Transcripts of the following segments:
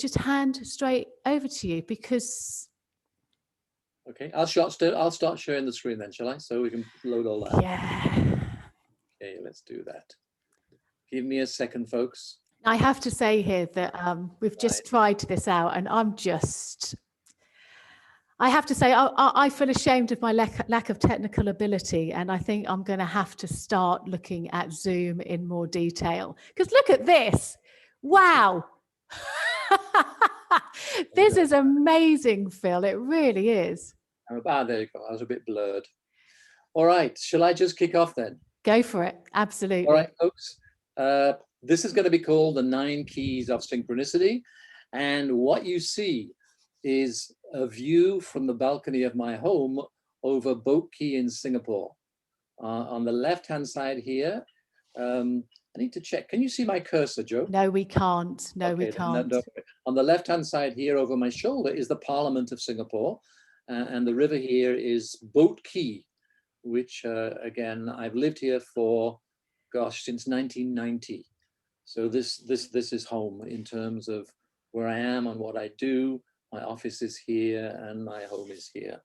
just hand straight over to you because... Okay, I'll start sharing the screen then, shall I? So we can load all that. Yeah. Okay, let's do that. Give me a second, folks. I have to say here that we've just tried this out, and I have to say, I feel ashamed of my lack of technical ability, and I think I'm going to have to start looking at Zoom in more detail. Because look at this. Wow. This is amazing, Phil. It really is. There you go. I was a bit blurred. All right. Shall I just kick off then? Go for it. Absolutely. All right, folks. This is going to be called the 9 Keys of Synchronicity. And what you see is a view from the balcony of my home over Boat Quay in Singapore. On the left-hand side here, I need to check. Can you see my cursor, Jo? No, we can't. No, okay, we can't. On the left-hand side here over my shoulder is the Parliament of Singapore. And the river here is Boat Quay, which, again, I've lived here for, gosh, since 1990. So this is home in terms of where I am and what I do. My office is here and my home is here.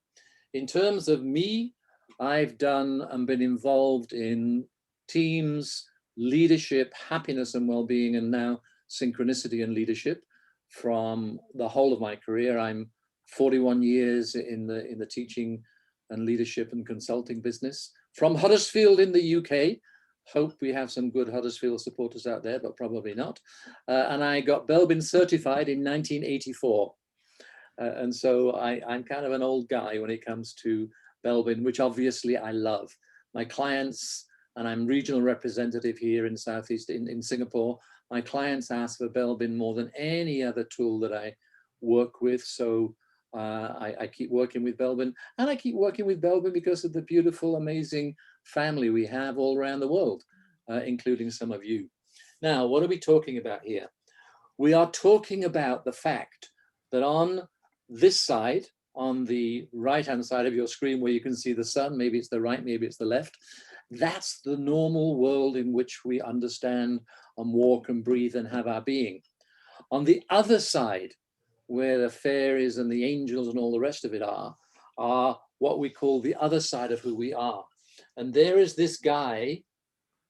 In terms of me, I've done and been involved in teams, leadership, happiness and well-being, and now synchronicity and leadership from the whole of my career. I'm 41 years in the teaching and leadership and consulting business from Huddersfield in the UK. Hope we have some good Huddersfield supporters out there, but probably not. And I got Belbin certified in 1984. And so I'm kind of an old guy when it comes to Belbin, which obviously I love. My clients, and I'm regional representative here in Southeast in Singapore, my clients ask for Belbin more than any other tool that I work with. So I keep working with Belbin, and I keep working with Belbin because of the beautiful, amazing family we have all around the world, including some of you. Now, what are we talking about here? We are talking about the fact that on this side, on the right-hand side of your screen where you can see the sun, maybe it's the right, maybe it's the left, that's the normal world in which we understand and walk and breathe and have our being. On the other side, where the fairies and the angels and all the rest of it are what we call the other side of who we are. And there is this guy,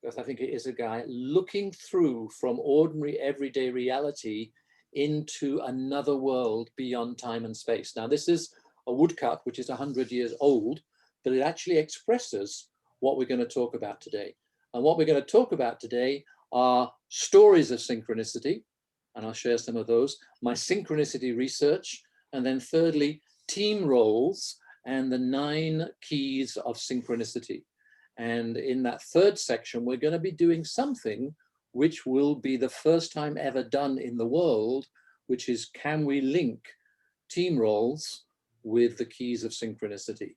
because I think it is a guy, looking through from ordinary everyday reality into another world beyond time and space. Now, this is a woodcut, which is 100 years old, but it actually expresses what we're going to talk about today. And what we're going to talk about today are stories of synchronicity, and I'll share some of those, my synchronicity research, and then thirdly, team roles and the 9 keys of synchronicity. And in that third section, we're going to be doing something which will be the first time ever done in the world, which is, can we link team roles with the keys of synchronicity?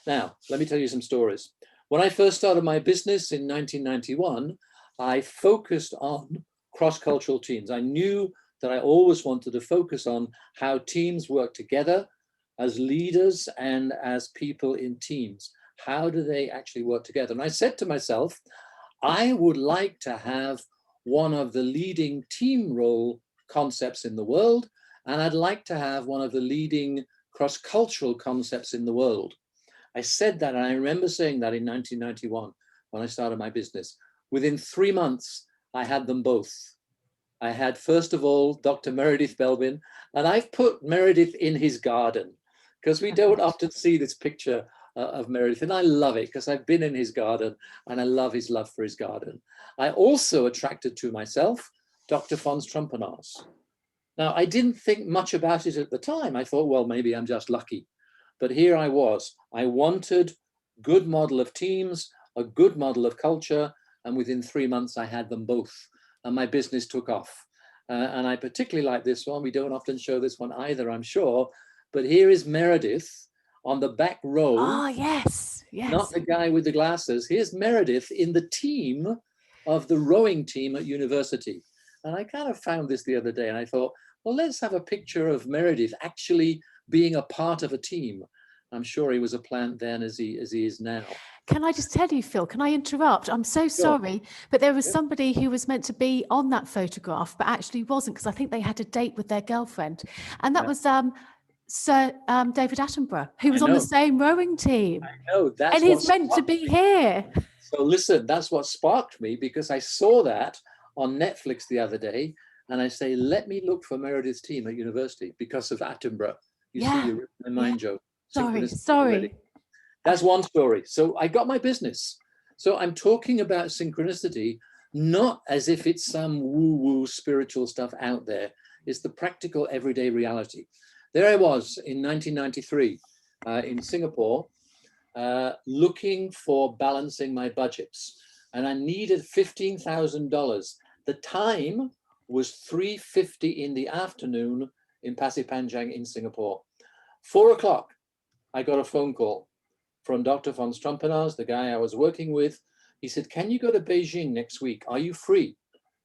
Now, let me tell you some stories. When I first started my business in 1991, I focused on cross-cultural teams. I knew that I always wanted to focus on how teams work together as leaders and as people in teams. How do they actually work together? And I said to myself, I would like to have one of the leading team role concepts in the world, and I'd like to have one of the leading cross-cultural concepts in the world. I said that, and I remember saying that in 1991 when I started my business. Within 3 months, I had them both. I had, first of all, Dr. Meredith Belbin, and I've put Meredith in his garden because we don't often see this picture of Meredith, and I love it because I've been in his garden and I love his love for his garden. I also attracted to myself Dr. Fons Trompenaars. Now, I didn't think much about it at the time. I thought, well, maybe I'm just lucky. But here I was. I wanted good model of teams, a good model of culture, and within 3 months, I had them both. And my business took off. And I particularly like this one. We don't often show this one either, I'm sure. But here is Meredith on the back row. Oh, yes, yes. Not the guy with the glasses. Here's Meredith in the team of the rowing team at university. And I kind of found this the other day and I thought, well, let's have a picture of Meredith actually being a part of a team. I'm sure he was a plant then as he is now. Can I just tell you, Phil, can I interrupt? I'm so sorry, but there was somebody who was meant to be on that photograph, but actually wasn't, because I think they had a date with their girlfriend. And that was Sir David Attenborough, who was on the same rowing team. I know, that's and he's meant to be here. So listen, that's what sparked me, because I saw that on Netflix the other day, and I say, let me look for Meredith's team at university because of Attenborough. You see, you're in my mind, Jo. Sorry. That's one story. So I got my business. So I'm talking about synchronicity, not as if it's some woo-woo spiritual stuff out there. It's the practical everyday reality. There I was in 1993 in Singapore, looking for balancing my budgets. And I needed $15,000. The time was 3:50 in the afternoon in Pasir Panjang in Singapore. 4 o'clock, I got a phone call from Dr. von Strompenaars, the guy I was working with. He said, can you go to Beijing next week? Are you free?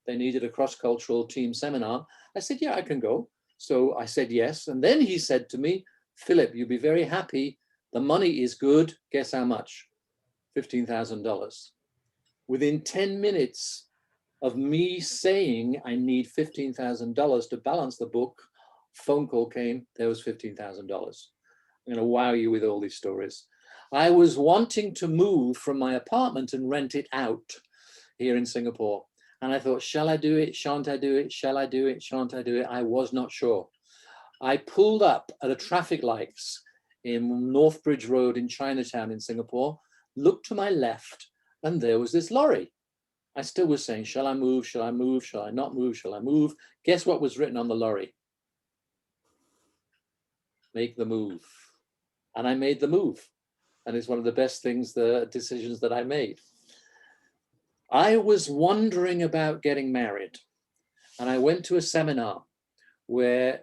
They needed a cross-cultural team seminar. I said, yeah, I can go. So I said yes. And then he said to me, Philip, you'll be very happy. The money is good. Guess how much? $15,000. Within 10 minutes of me saying I need $15,000 to balance the book, phone call came, there was $15,000. I'm going to wow you with all these stories. I was wanting to move from my apartment and rent it out here in Singapore. And I thought, shall I do it? Shan't I do it? Shall I do it? Shan't I do it? I was not sure. I pulled up at a traffic lights in North Bridge Road in Chinatown in Singapore, looked to my left, and there was this lorry. I still was saying, shall I move? Shall I move? Shall I not move? Shall I move? Guess what was written on the lorry? Make the move. And I made the move. And it's one of the best things, the decisions that I made. I was wondering about getting married. And I went to a seminar where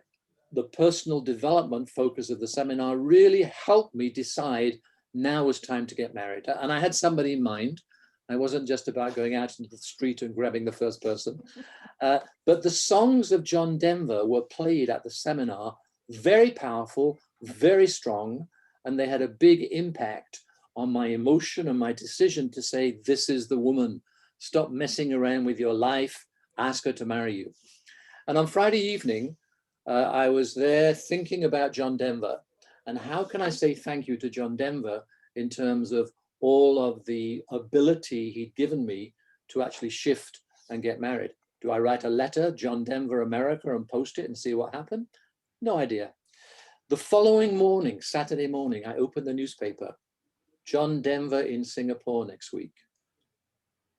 the personal development focus of the seminar really helped me decide now was time to get married. And I had somebody in mind. I wasn't just about going out into the street and grabbing the first person. But the songs of John Denver were played at the seminar, very powerful, very strong, and they had a big impact on my emotion and my decision to say, this is the woman. Stop messing around with your life. Ask her to marry you. And on Friday evening, I was there thinking about John Denver and how can I say thank you to John Denver in terms of all of the ability he'd given me to actually shift and get married. Do I write a letter, John Denver, America, and post it and see what happened? No idea. The following morning, Saturday morning, I opened the newspaper. John Denver in Singapore next week.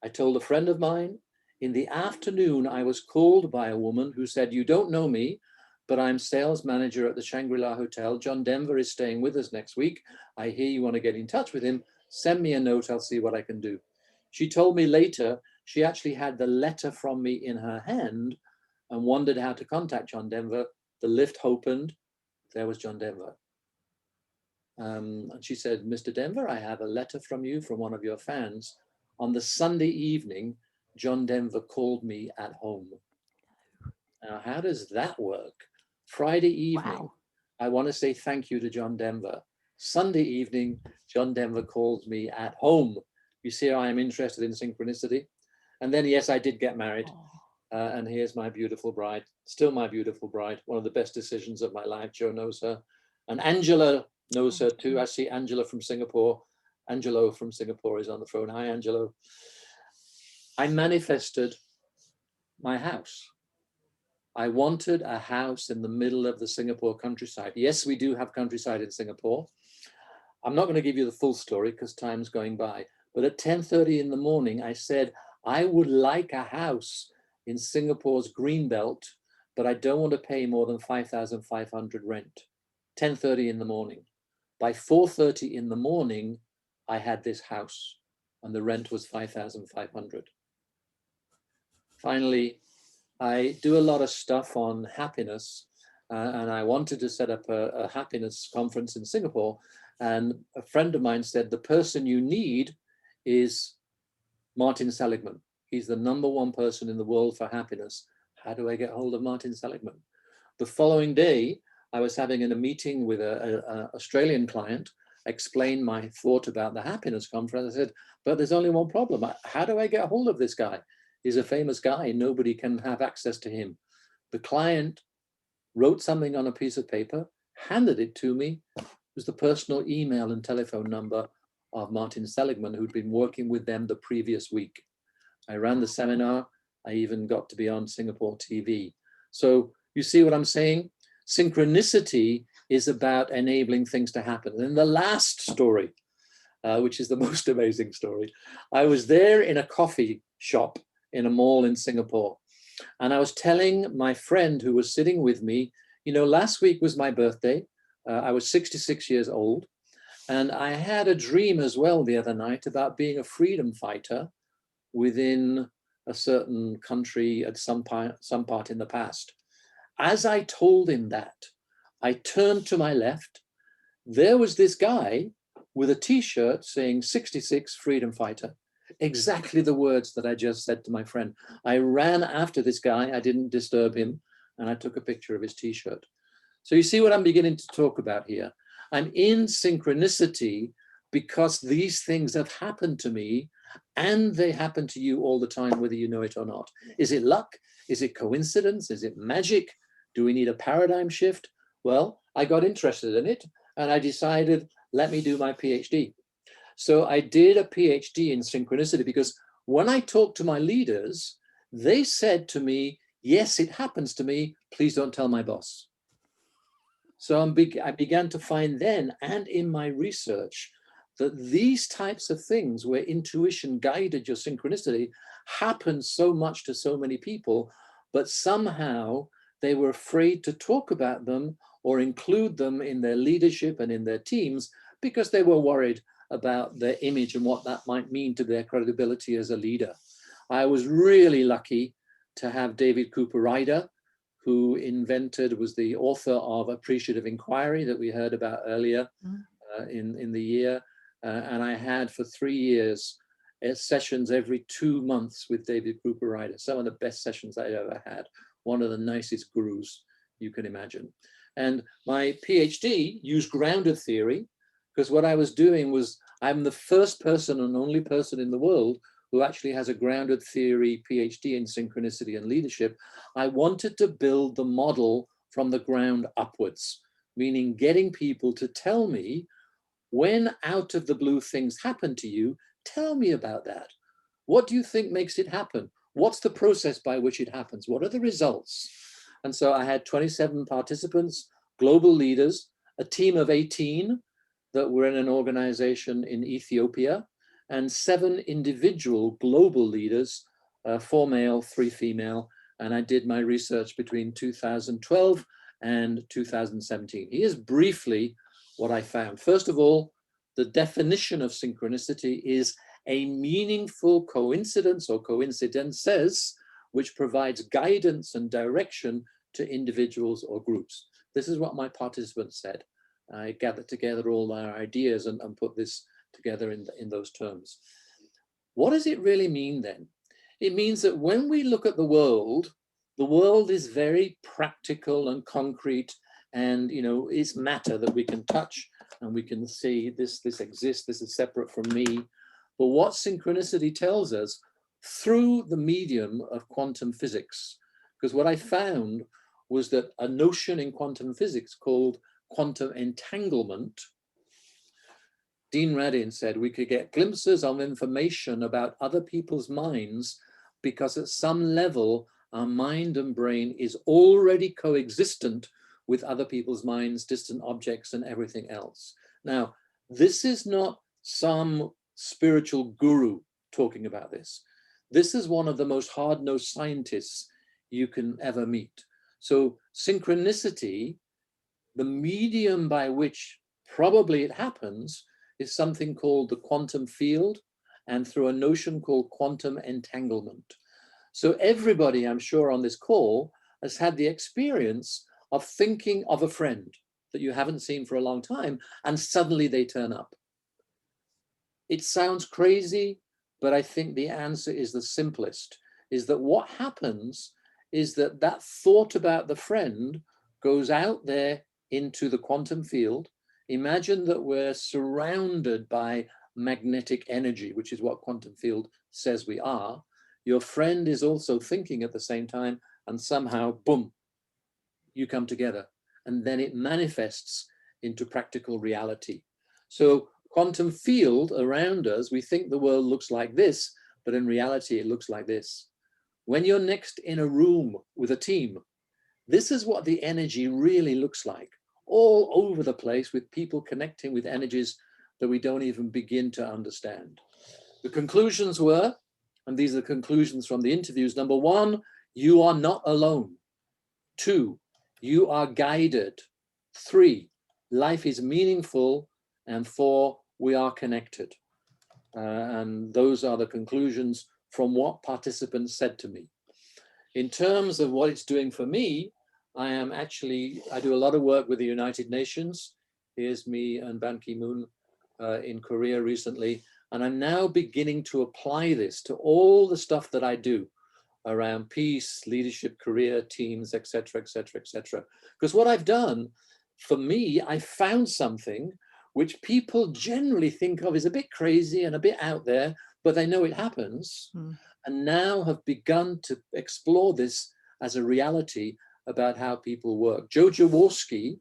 I told a friend of mine. In the afternoon, I was called by a woman who said, you don't know me, but I'm sales manager at the Shangri-La Hotel. John Denver is staying with us next week. I hear you want to get in touch with him. Send me a note, I'll see what I can do. She told me later, she actually had the letter from me in her hand and wondered how to contact John Denver. The lift opened, there was John Denver. And she said, Mr. Denver, I have a letter from you from one of your fans. On the Sunday evening, John Denver called me at home. Now, how does that work? Friday evening, wow. I want to say thank you to John Denver. Sunday evening, John Denver calls me at home. You see how I'm interested in synchronicity? And then, yes, I did get married. And here's my beautiful bride, still my beautiful bride, one of the best decisions of my life. Jo knows her. And Angela knows her too. I see Angela from Singapore. Angelo from Singapore is on the phone. Hi, Angelo. I manifested my house. I wanted a house in the middle of the Singapore countryside. Yes, we do have countryside in Singapore. I'm not going to give you the full story because time's going by. But at 10:30 in the morning, I said, I would like a house in Singapore's Greenbelt, but I don't want to pay more than 5,500 rent. 10:30 in the morning. By 4:30 in the morning, I had this house and the rent was 5,500. Finally, I do a lot of stuff on happiness and I wanted to set up a happiness conference in Singapore. And a friend of mine said, the person you need is Martin Seligman. He's the #1 person in the world for happiness. How do I get hold of Martin Seligman? The following day, I was having a meeting with an Australian client explained my thought about the happiness conference. I said, but there's only one problem. How do I get hold of this guy? He's a famous guy. Nobody can have access to him. The client wrote something on a piece of paper, handed it to me. It was the personal email and telephone number of Martin Seligman, who'd been working with them the previous week. I ran the seminar. I even got to be on Singapore TV. So you see what I'm saying? Synchronicity is about enabling things to happen. And the last story, which is the most amazing story, I was there in a coffee shop in a mall in Singapore. And I was telling my friend who was sitting with me, you know, last week was my birthday. I was 66 years old. And I had a dream as well the other night about being a freedom fighter within a certain country at some part in the past. As I told him that, I turned to my left. There was this guy with a T-shirt saying 66 freedom fighter. Exactly the words that I just said to my friend. I ran after this guy. I didn't disturb him. And I took a picture of his T-shirt. So you see what I'm beginning to talk about here. I'm in synchronicity because these things have happened to me, and they happen to you all the time, whether you know it or not. Is it luck? Is it coincidence? Is it magic? Do we need a paradigm shift? Well, I got interested in it, and I decided, let me do my PhD. So I did a PhD in synchronicity because when I talked to my leaders, they said to me, yes, it happens to me. Please don't tell my boss. So I began to find then, and in my research, that these types of things where intuition guided your synchronicity happen so much to so many people, but somehow they were afraid to talk about them or include them in their leadership and in their teams because they were worried about their image and what that might mean to their credibility as a leader. I was really lucky to have David Cooper Ryder, who was the author of Appreciative Inquiry that we heard about earlier in the year. And I had for 3 years sessions every 2 months with David Cooper Ryder, some of the best sessions I ever had, one of the nicest gurus you can imagine. And my PhD used grounded theory, because what I was doing was, I'm the first person and only person in the world who actually has a grounded theory PhD in synchronicity and leadership. I wanted to build the model from the ground upwards, meaning getting people to tell me, when out of the blue things happen to you, tell me about that. What do you think makes it happen? What's the process by which it happens? What are the results? And so I had 27 participants, global leaders, a team of 18 that were in an organization in Ethiopia, and 7 individual global leaders, 4 male, 3 female. And I did my research between 2012 and 2017. Here's briefly what I found. First of all, the definition of synchronicity is a meaningful coincidence or coincidences which provides guidance and direction to individuals or groups. This is what my participants said. I gathered together all their ideas and put this together in those terms. What does it really mean then? It means that when we look at the world is very practical and concrete, and it's matter that we can touch and we can see this exists, this is separate from me. But what synchronicity tells us through the medium of quantum physics, because what I found was that a notion in quantum physics called quantum entanglement, Dean Radin said we could get glimpses of information about other people's minds because at some level our mind and brain is already coexistent with other people's minds, distant objects, and everything else. Now, this is not some spiritual guru talking about this. This is one of the most hard-nosed scientists you can ever meet. So synchronicity, the medium by which probably it happens, is something called the quantum field, and through a notion called quantum entanglement. So everybody, I'm sure, on this call has had the experience of thinking of a friend that you haven't seen for a long time, and suddenly they turn up. It sounds crazy, but I think the answer is the simplest, is that what happens is that that thought about the friend goes out there into the quantum field. Imagine that we're surrounded by magnetic energy, which is what quantum field says we are. Your friend is also thinking at the same time, and somehow, boom, you come together. And then it manifests into practical reality. So quantum field around us, we think the world looks like this, but in reality, it looks like this. When you're next in a room with a team, this is what the energy really looks like, all over the place, with people connecting with energies that we don't even begin to understand. The conclusions were, and these are the conclusions from the interviews: number one, you are not alone. 2, you are guided. 3, life is meaningful. And 4, we are connected. And those are the conclusions from what participants said to me. In terms of what it's doing for me, I do a lot of work with the United Nations. Here's me and Ban Ki-moon in Korea recently. And I'm now beginning to apply this to all the stuff that I do around peace, leadership, career, teams, etc., etc., etc. Because what I've done, for me, I found something which people generally think of as a bit crazy and a bit out there, but they know it happens, and now have begun to explore this as a reality about how people work. Jo Keeler,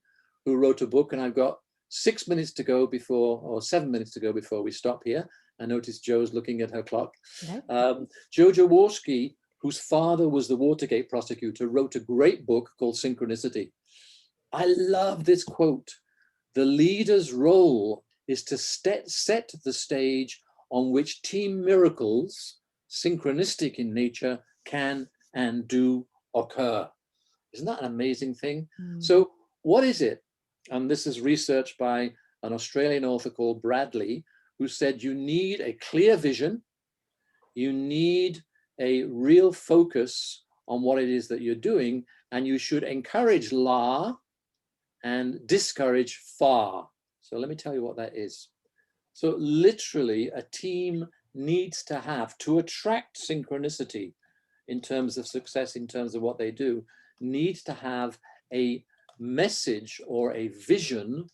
who wrote a book, and I've got 6 minutes to go before, or 7 minutes to go before we stop here. I noticed Jo's looking at her clock. Jo Keeler, whose father was the Watergate prosecutor, wrote a great book called Synchronicity. I love this quote: "The leader's role is to set the stage on which team miracles, synchronistic in nature, can and do occur." Isn't that an amazing thing? So what is it? And this is research by an Australian author called Bradley, who said you need a clear vision, you need a real focus on what it is that you're doing, and you should encourage la and discourage fa. So let me tell you what that is. So literally, a team needs to have, to attract synchronicity in terms of success, in terms of what they do, needs to have a message or a vision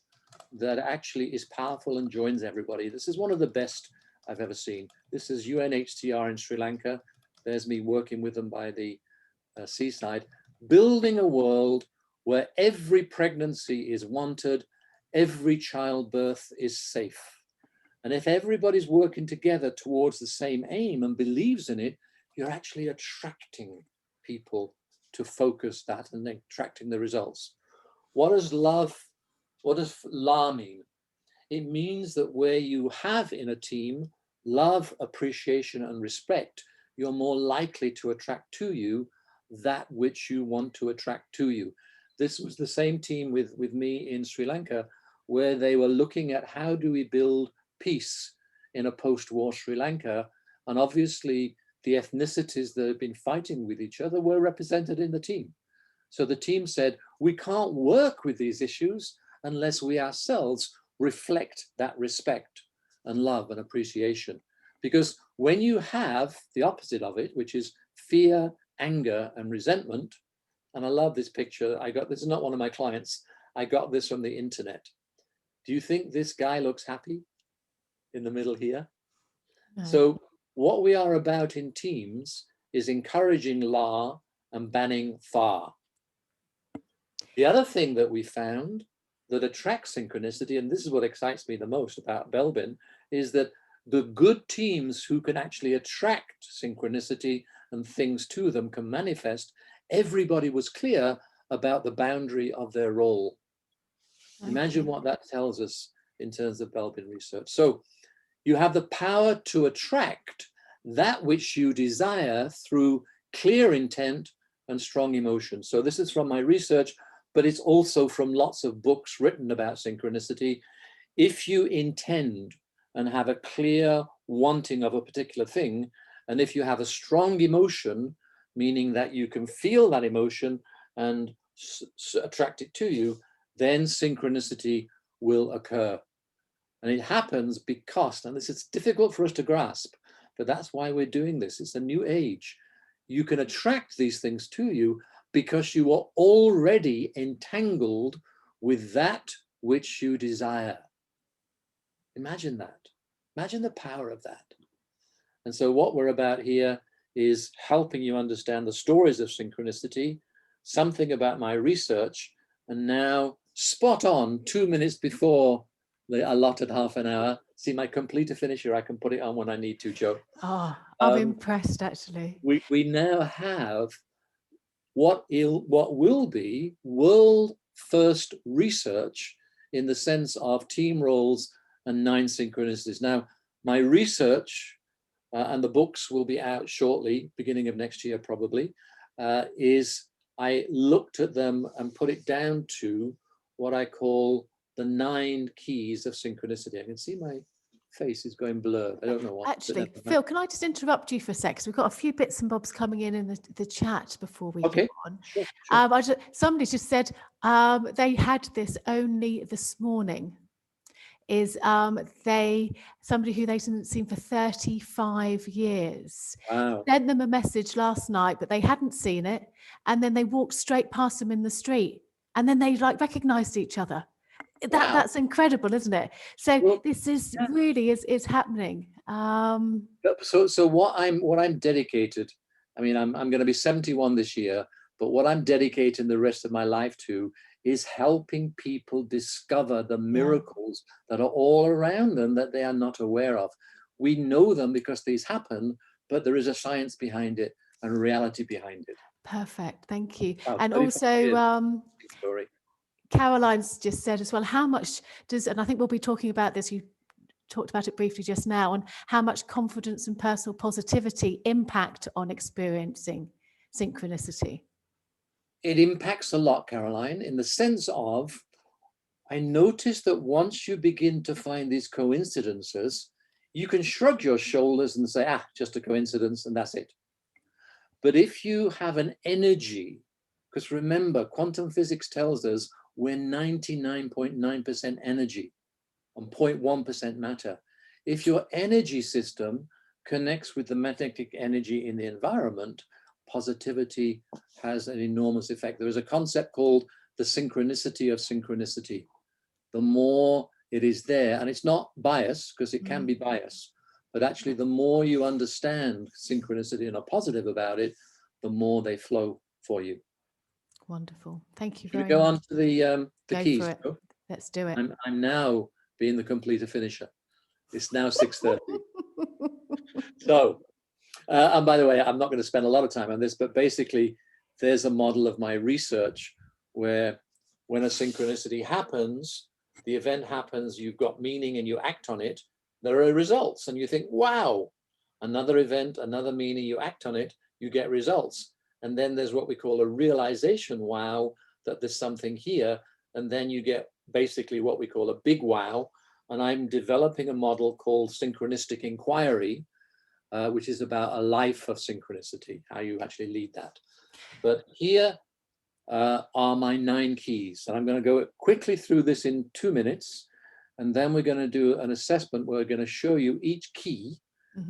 that actually is powerful and joins everybody. This is one of the best I've ever seen. This is UNHCR in Sri Lanka. There's me working with them by the seaside, building a world where every pregnancy is wanted, every childbirth is safe. And if everybody's working together towards the same aim and believes in it, you're actually attracting people to focus that and attracting the results. What does la mean? It means that where you have in a team love, appreciation, and respect, you're more likely to attract to you that which you want to attract to you. This was the same team with me in Sri Lanka, where they were looking at how do we build peace in a post-war Sri Lanka. And obviously the ethnicities that have been fighting with each other were represented in the team. So the team said, we can't work with these issues unless we ourselves reflect that respect and love and appreciation. Because when you have the opposite of it, which is fear, anger, and resentment, and I love this picture. This is not one of my clients. I got this from the internet. Do you think this guy looks happy in the middle here? No. So what we are about in teams is encouraging la and banning fa. The other thing that we found that attracts synchronicity, and this is what excites me the most about Belbin, is that the good teams who can actually attract synchronicity and things to them can manifest. Everybody was clear about the boundary of their role. Imagine what that tells us in terms of Belbin research. So you have the power to attract that which you desire through clear intent and strong emotion. So this is from my research, but it's also from lots of books written about synchronicity. If you intend and have a clear wanting of a particular thing, and if you have a strong emotion, meaning that you can feel that emotion and attract it to you, then synchronicity will occur. And it happens because, and this is difficult for us to grasp, but that's why we're doing this. It's a new age. You can attract these things to you because you are already entangled with that which you desire. Imagine that. Imagine the power of that. And so what we're about here is helping you understand the stories of synchronicity, something about my research, and now spot on 2 minutes before the allotted half an hour. See my completer finisher, I can put it on when I need to, Jo. Oh, I'm impressed, actually. We now have what will be world first research in the sense of team roles and 9 synchronicities. Now, my research, and the books will be out shortly, beginning of next year probably, is I looked at them and put it down to what I call the 9 keys of synchronicity. I can see my face is going blurred. I don't know what. Actually, Phil, can I just interrupt you for a sec? Because we've got a few bits and bobs coming in the chat before we go on. Sure. Somebody just said they had this only this morning. Is somebody who they hadn't seen for 35 years. Wow. Sent them a message last night, but they hadn't seen it. And then they walked straight past them in the street. And then they recognized each other. That's incredible, isn't it? So this is really is happening. So what I'm dedicated, I mean, I'm going to be 71 this year, but what I'm dedicating the rest of my life to is helping people discover the miracles that are all around them that they are not aware of. We know them because these happen, but there is a science behind it and a reality behind it. Perfect, thank you. And also, story. Caroline's just said as well, how much does, and I think we'll be talking about this, you talked about it briefly just now, on how much confidence and personal positivity impact on experiencing synchronicity. It impacts a lot, Caroline, in the sense of, I noticed that once you begin to find these coincidences, you can shrug your shoulders and say, just a coincidence, and that's it. But if you have an energy, because remember, quantum physics tells us we're 99.9% energy and 0.1% matter. If your energy system connects with the magnetic energy in the environment, positivity has an enormous effect. There is a concept called the synchronicity of synchronicity. The more it is there, and it's not bias, because it can be bias, but actually the more you understand synchronicity and are positive about it, the more they flow for you. Wonderful. Thank you very much. Should we go on to the keys? Let's do it. I'm now being the completer finisher. It's now 6:30. So, and by the way, I'm not going to spend a lot of time on this, but basically there's a model of my research where when a synchronicity happens, the event happens, you've got meaning and you act on it, there are results and you think, wow, another event, another meaning, you act on it, you get results. And then there's what we call a realization, wow, that there's something here. And then you get basically what we call a big wow. And I'm developing a model called synchronistic inquiry, which is about a life of synchronicity, how you actually lead that. But here are my 9 keys. And I'm going to go quickly through this in 2 minutes. And then we're going to do an assessment where we're going to show you each key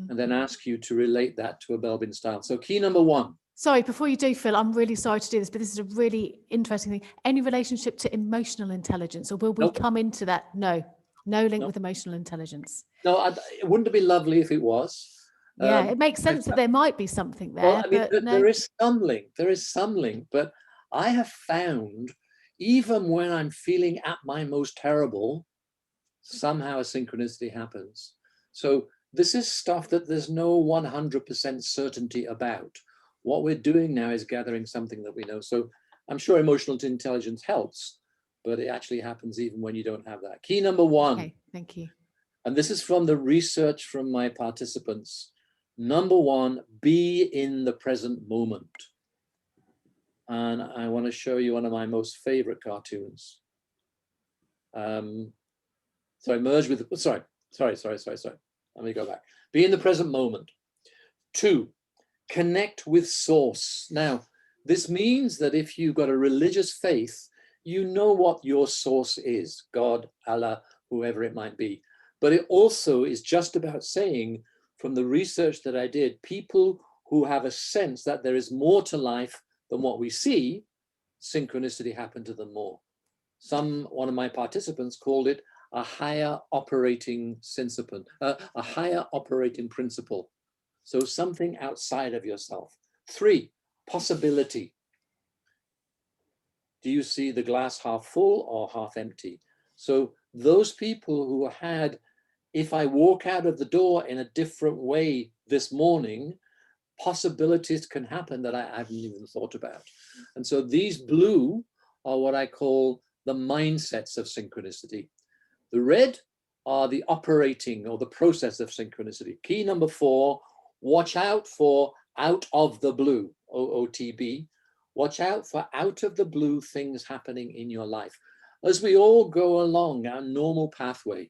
and then ask you to relate that to a Belbin style. So key number 1. Sorry, before you do, Phil, I'm really sorry to do this, but this is a really interesting thing. Any relationship to emotional intelligence, or will we come into that? No link with emotional intelligence. No, wouldn't it be lovely if it was? Yeah, it makes sense that there might be something there. Well, I mean, there is some link, but I have found, even when I'm feeling at my most terrible, somehow a synchronicity happens. So this is stuff that there's no 100% certainty about. What we're doing now is gathering something that we know. So I'm sure emotional intelligence helps, but it actually happens even when you don't have that. Key number 1. Okay, thank you. And this is from the research from my participants. Number 1, be in the present moment. And I want to show you one of my most favorite cartoons. So I merged with, sorry. Let me go back. Be in the present moment. 2, connect with source. Now, this means that if you've got a religious faith, you know what your source is, God, Allah, whoever it might be. But it also is just about saying, from the research that I did, people who have a sense that there is more to life than what we see, synchronicity happened to them more. one of my participants called it a higher operating principle. So something outside of yourself. 3, possibility. Do you see the glass half full or half empty? So those people who had, if I walk out of the door in a different way this morning, possibilities can happen that I haven't even thought about. And so these blue are what I call the mindsets of synchronicity. The red are the operating or the process of synchronicity. Key number 4, watch out for out of the blue, OOTB. Watch out for out of the blue things happening in your life. As we all go along our normal pathway,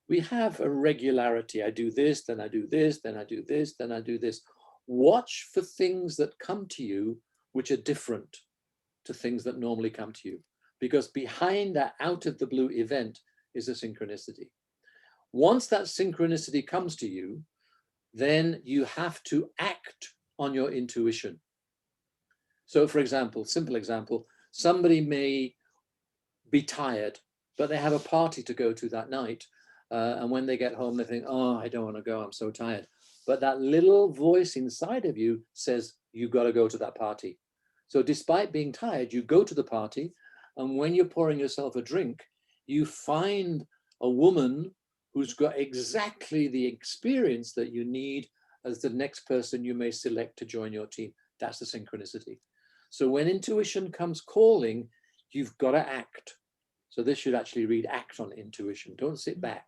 we have a regularity. I do this, then I do this, then I do this, then I do this. Watch for things that come to you which are different to things that normally come to you, because behind that out of the blue event is a synchronicity. Once that synchronicity comes to you, then you have to act on your intuition. So for example, simple example, somebody may be tired, but they have a party to go to that night. And when they get home, they think, oh, I don't want to go, I'm so tired. But that little voice inside of you says, you got to go to that party. So despite being tired, you go to the party. And when you're pouring yourself a drink, you find a woman who's got exactly the experience that you need as the next person you may select to join your team. That's the synchronicity. So when intuition comes calling, you've got to act. So this should actually read act on intuition. Don't sit back.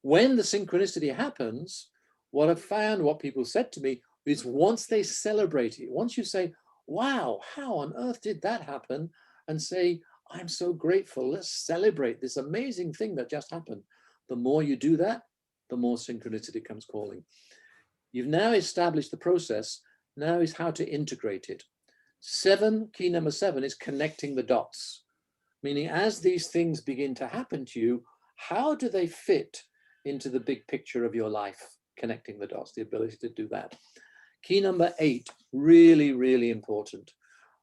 When the synchronicity happens, what I've found, what people said to me, is once they celebrate it, once you say, wow, how on earth did that happen? And say, I'm so grateful, let's celebrate this amazing thing that just happened. The more you do that, the more synchronicity comes calling. You've now established the process. Now is how to integrate it. 7, key number 7 is connecting the dots. Meaning as these things begin to happen to you, how do they fit into the big picture of your life? Connecting the dots, the ability to do that. Key number 8, really, really important.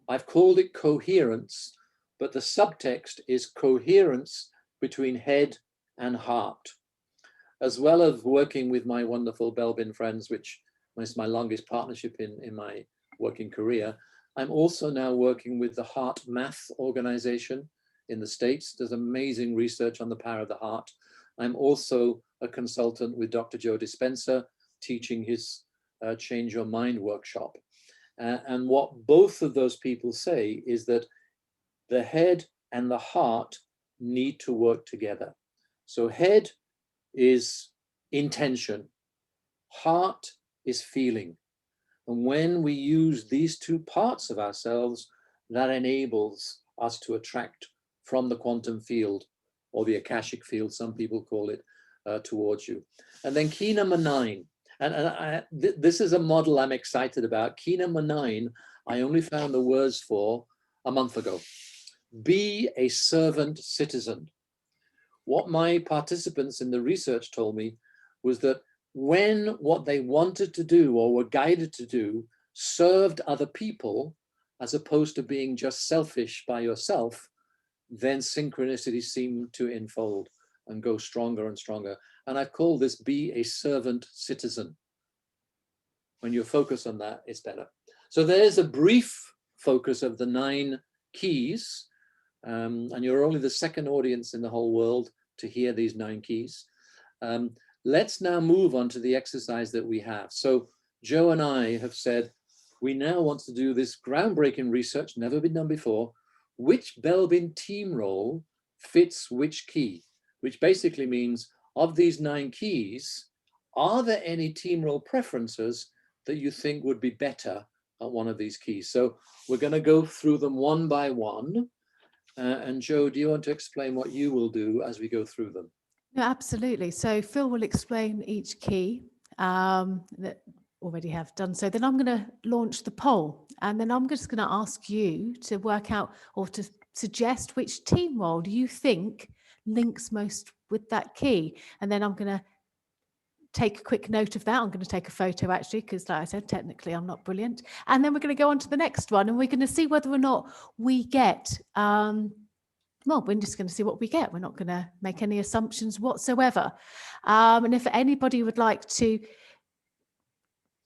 I've called it coherence, but the subtext is coherence between head and heart. As well as working with my wonderful Belbin friends, which is my longest partnership in my working career, I'm also now working with the Heart Math organization in the States. There's amazing research on the power of the heart. I'm also a consultant with Dr. Joe Dispenza, teaching his Change Your Mind workshop. And what both of those people say is that the head and the heart need to work together. So head is intention, heart is feeling. And when we use these two parts of ourselves, that enables us to attract from the quantum field, or the Akashic field, some people call it, towards you. And then key number 9, this is a model I'm excited about. Key number 9, I only found the words for a month ago. Be a servant citizen. What my participants in the research told me was that when what they wanted to do or were guided to do served other people, as opposed to being just selfish by yourself, then synchronicity seemed to unfold and go stronger and stronger. And I call this be a servant citizen. When you focus on that, it's better. So there's a brief focus of the 9 keys, and you're only the second audience in the whole world to hear these 9 keys. Let's now move on to the exercise that we have. So Jo and I have said, we now want to do this groundbreaking research, never been done before. Which Belbin team role fits which key? Which basically means, of these 9 keys, are there any team role preferences that you think would be better at one of these keys? So we're going to go through them one by one. And Jo, do you want to explain what you will do as we go through them? No, absolutely. So Phil will explain each key that already have done so. Then I'm going to launch the poll, and then I'm just going to ask you to work out or to suggest which team role do you think links most with that key. And then I'm going to take a quick note of that. I'm going to take a photo actually, because like I said, technically I'm not brilliant. And then we're going to go on to the next one, and we're going to see whether or not we get well, we're just going to see what we get. We're not going to make any assumptions whatsoever. And if anybody would like to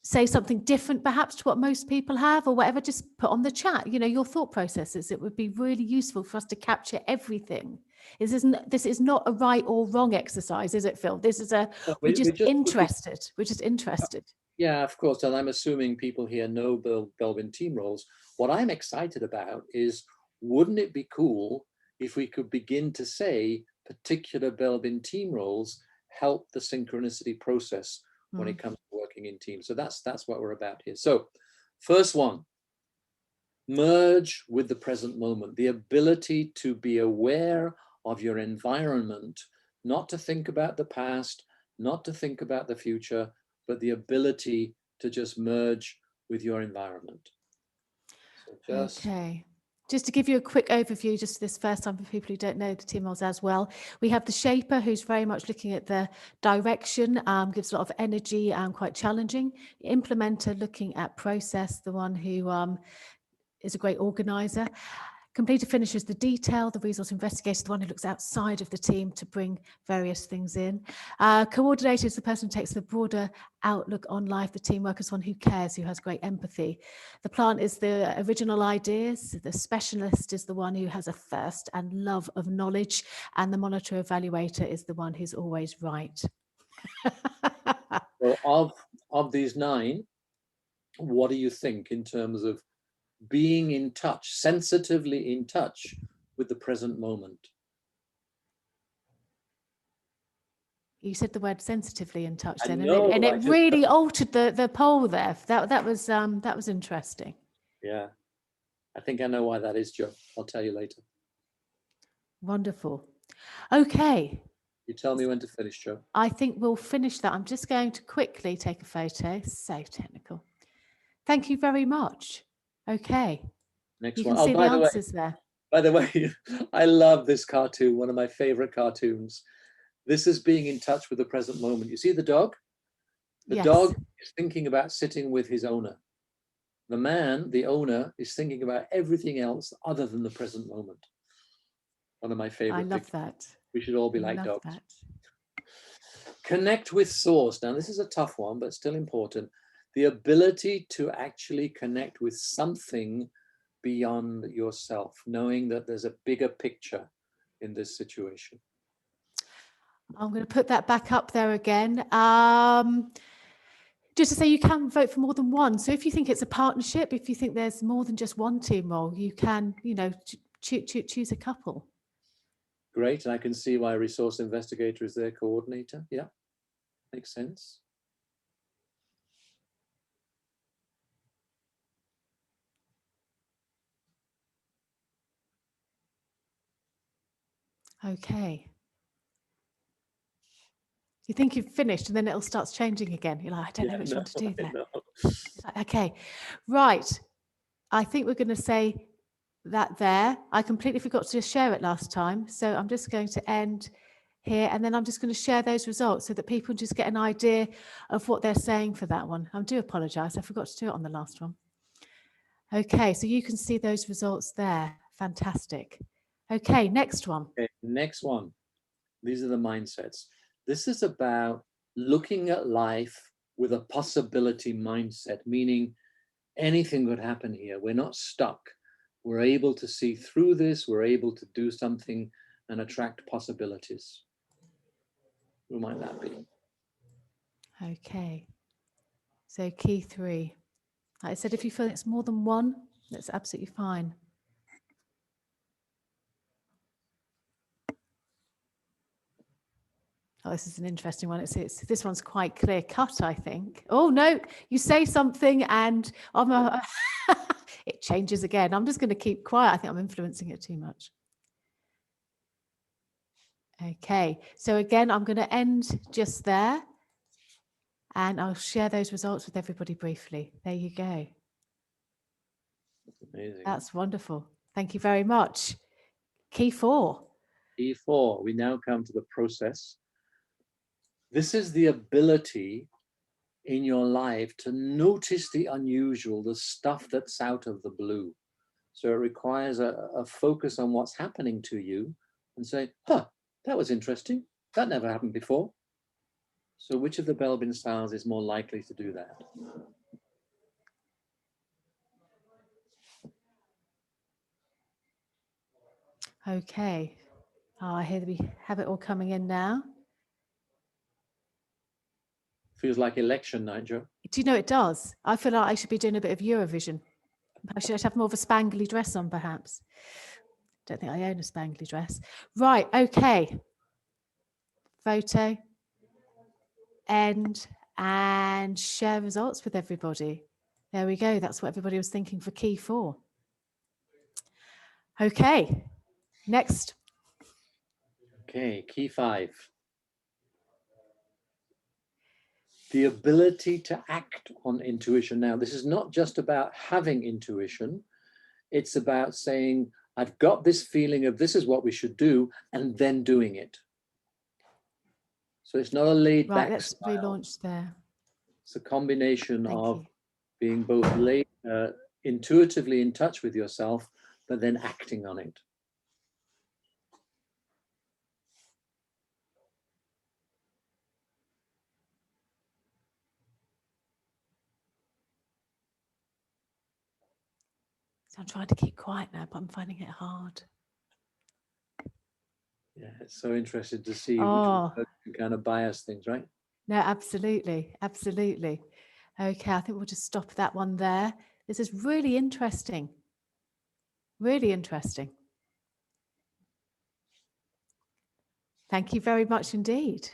say something different perhaps to what most people have or whatever, just put on the chat, your thought processes. It would be really useful for us to capture everything. This is not a right or wrong exercise, is it, Phil? This is we're just interested. We're just interested. Yeah, of course. And I'm assuming people here know Belbin team roles. What I'm excited about is, wouldn't it be cool if we could begin to say particular Belbin team roles help the synchronicity process when it comes to working in teams? So that's what we're about here. So first one, merge with the present moment, the ability to be aware of your environment, not to think about the past, not to think about the future, but the ability to just merge with your environment. So just to give you a quick overview, just this first time for people who don't know the team roles as well, we have the shaper, who's very much looking at the direction, gives a lot of energy and quite challenging. Implementer, looking at process, the one who is a great organizer. Completer finishes the detail, the resource investigator, the one who looks outside of the team to bring various things in. Coordinator is the person who takes the broader outlook on life. The team worker is one who cares, who has great empathy. The plant is the original ideas. The specialist is the one who has a thirst and love of knowledge. And the monitor evaluator is the one who's always right. So of these 9, what do you think in terms of being in touch, sensitively in touch with the present moment? You said the word sensitively in touch then, and it really altered the poll there. That was interesting. Yeah, I think I know why that is, Jo. I'll tell you later. Wonderful. Okay. You tell me when to finish, Jo. I think we'll finish that. I'm just going to quickly take a photo. So technical. Thank you very much. Okay. Next you one. Can see the answers there. By the way, I love this cartoon, one of my favorite cartoons. This is being in touch with the present moment. You see the dog? The dog is thinking about sitting with his owner. The man, the owner, is thinking about everything else other than the present moment. One of my favorite. I love that. We should all be like dogs. That. Connect with source. Now, this is a tough one, but still important. The ability to actually connect with something beyond yourself, knowing that there's a bigger picture in this situation. I'm going to put that back up there again. Just to say, you can vote for more than one. So if you think it's a partnership, if you think there's more than just one team role, you can, choose a couple. Great. And I can see why resource investigator is their coordinator. Yeah, makes sense. Okay. You think you've finished and then it'll start changing again. You're like, I don't know which one to do there. Okay, right. I think we're going to say that there. I completely forgot to share it last time. So I'm just going to end here and then I'm just going to share those results so that people just get an idea of what they're saying for that one. I do apologize. I forgot to do it on the last one. Okay, so you can see those results there. Fantastic. Okay, next one. Okay, next one. These are the mindsets. This is about looking at life with a possibility mindset, meaning anything could happen here. We're not stuck. We're able to see through this. We're able to do something and attract possibilities. Who might that be? Okay. So key 3. Like I said, if you feel it's more than one, that's absolutely fine. Oh, this is an interesting one. This one's quite clear cut, I think. Oh, no, you say something and it changes again. I'm just going to keep quiet. I think I'm influencing it too much. Okay, so again, I'm going to end just there and I'll share those results with everybody briefly. There you go. Amazing. That's wonderful. Thank you very much. Key 4. Key 4, we now come to the process. This is the ability in your life to notice the unusual, the stuff that's out of the blue. So it requires a focus on what's happening to you and say, huh, that was interesting. That never happened before. So which of the Belbin styles is more likely to do that? Okay. Oh, I hear we have it all coming in now. Feels like election night, Jo. Do you know it does? I feel like I should be doing a bit of Eurovision. I should have more of a spangly dress on, perhaps. Don't think I own a spangly dress. Right, okay. Photo, end, and share results with everybody. There we go. That's what everybody was thinking for key 4. Okay, next. Okay, key 5. The ability to act on intuition. Now, this is not just about having intuition. It's about saying, I've got this feeling of this is what we should do, and then doing it. So it's not a laid back Right, let's style. relaunch there. It's a combination Thank of you. being both intuitively in touch with yourself, but then acting on it. So I'm trying to keep quiet now, but I'm finding it hard. Yeah, it's so interesting to see Oh, which can kind of bias things, right? no, absolutely. Absolutely. Okay, I think we'll just stop that one there. This is really interesting. Really interesting. Thank you very much indeed.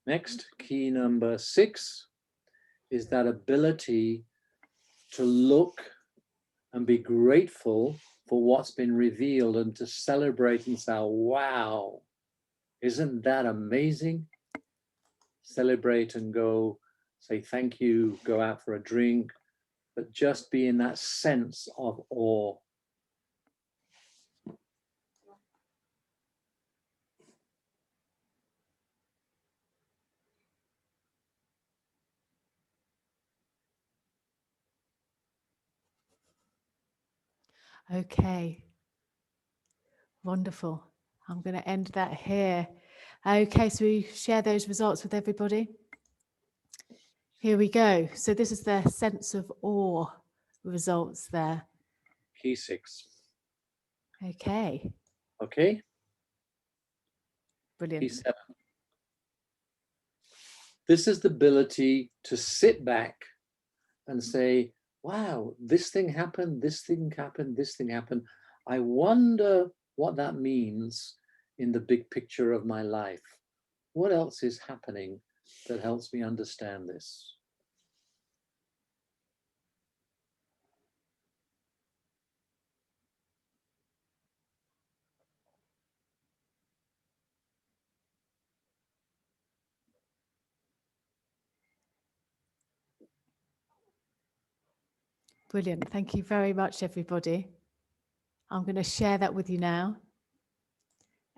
Next, key number 6 is that ability to look and be grateful for what's been revealed and to celebrate and say, wow, isn't that amazing? Celebrate and go say thank you, go out for a drink, but just be in that sense of awe. Okay. Wonderful. I'm going to end that here. Okay, so we share those results with everybody. Here we go. So this is the sense of awe results there. Key 6. Okay. Okay. Brilliant. Key 7. This is the ability to sit back and say, wow, this thing happened, this thing happened, this thing happened. I wonder what that means in the big picture of my life. What else is happening that helps me understand this? Brilliant. Thank you very much, everybody. I'm going to share that with you now.